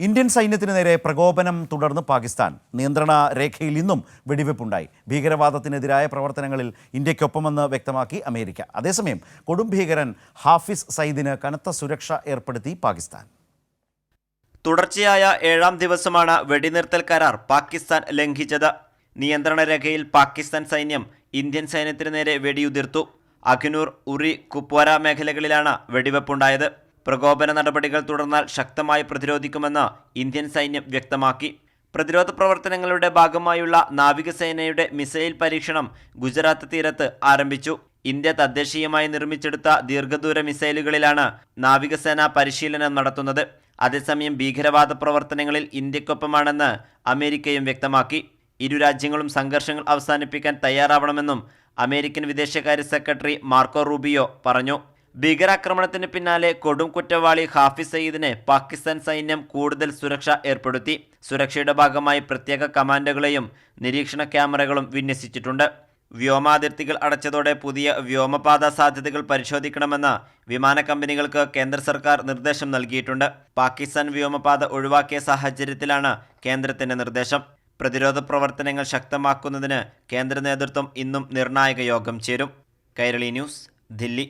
Indian സൈന്യത്തിന് നേരെ പ്രകോപനം തുടർന്ന് പാകിസ്ഥാൻ. നിയന്ത്രണ രേഖയിൽ ഇന്നും വെടിവെപ്പുണ്ടായി. ഭീകരവാദത്തിനെതിരായ പ്രവർത്തനങ്ങളിൽ ഇന്ത്യക്കൊപ്പമെന്ന് വ്യക്തമാക്കി അമേരിക്ക. അതേസമയം കൊടും ഭീകരൻ ഹാഫിസ് സയ്യിദിന് കനത്ത സുരക്ഷ ഏർപ്പെടുത്തി പാകിസ്ഥാൻ. തുടർച്ചയായ 7ാം ദിവസമാണ് വെടിനിർത്തൽ കരാർ പാകിസ്ഥാൻ ലംഘിച്ചത്. നിയന്ത്രണ രേഖയിൽ പാകിസ്ഥാൻ സൈന്യം ഇന്ത്യൻ സൈന്യത്തിന് നേരെ വെടിയുതിർത്തു. അഖ്നൂർ, ഉറി, കുപ്വാര മേഖലകളിലാണ് വെടിവെപ്പുണ്ടായത്. പ്രകോപന നടപടികൾ തുടർന്നാൽ ശക്തമായി പ്രതിരോധിക്കുമെന്ന് ഇന്ത്യൻ സൈന്യം വ്യക്തമാക്കി. പ്രതിരോധ പ്രവർത്തനങ്ങളുടെ ഭാഗമായുള്ള നാവികസേനയുടെ മിസൈൽ പരീക്ഷണം ഗുജറാത്ത് തീരത്ത് ആരംഭിച്ചു. ഇന്ത്യ തദ്ദേശീയമായി നിർമ്മിച്ചെടുത്ത ദീർഘദൂര മിസൈലുകളിലാണ് നാവികസേന പരിശീലനം നടത്തുന്നത്. അതേസമയം ഭീകരവാദ പ്രവർത്തനങ്ങളിൽ ഇന്ത്യക്കൊപ്പമാണെന്ന് അമേരിക്കയും വ്യക്തമാക്കി. ഇരു രാജ്യങ്ങളും സംഘർഷങ്ങൾ അവസാനിപ്പിക്കാൻ തയ്യാറാവണമെന്നും അമേരിക്കൻ വിദേശകാര്യ സെക്രട്ടറി മാർക്കോ റൂബിയോ പറഞ്ഞു. ഭീകരാക്രമണത്തിന് പിന്നാലെ കൊടും കുറ്റവാളി ഹാഫിസ് സയ്യിദിന് പാകിസ്ഥാൻ സൈന്യം കൂടുതൽ സുരക്ഷ ഏർപ്പെടുത്തി. സുരക്ഷയുടെ ഭാഗമായി പ്രത്യേക കമാൻഡോകളെയും നിരീക്ഷണ ക്യാമറകളും വിന്യസിച്ചിട്ടുണ്ട്. വ്യോമാതിർത്തികൾ അടച്ചതോടെ പുതിയ വ്യോമപാത സാധ്യതകൾ പരിശോധിക്കണമെന്ന് വിമാന കമ്പനികൾക്ക് കേന്ദ്ര സർക്കാർ നിർദ്ദേശം നൽകിയിട്ടുണ്ട്. പാകിസ്ഥാൻ വ്യോമപാത ഒഴിവാക്കിയ സാഹചര്യത്തിലാണ് കേന്ദ്രത്തിന്റെ നിർദ്ദേശം. പ്രതിരോധ പ്രവർത്തനങ്ങൾ ശക്തമാക്കുന്നതിന് കേന്ദ്ര നേതൃത്വം ഇന്നും നിർണായക യോഗം ചേരും. കൈരളി ന്യൂസ്, ദില്ലി.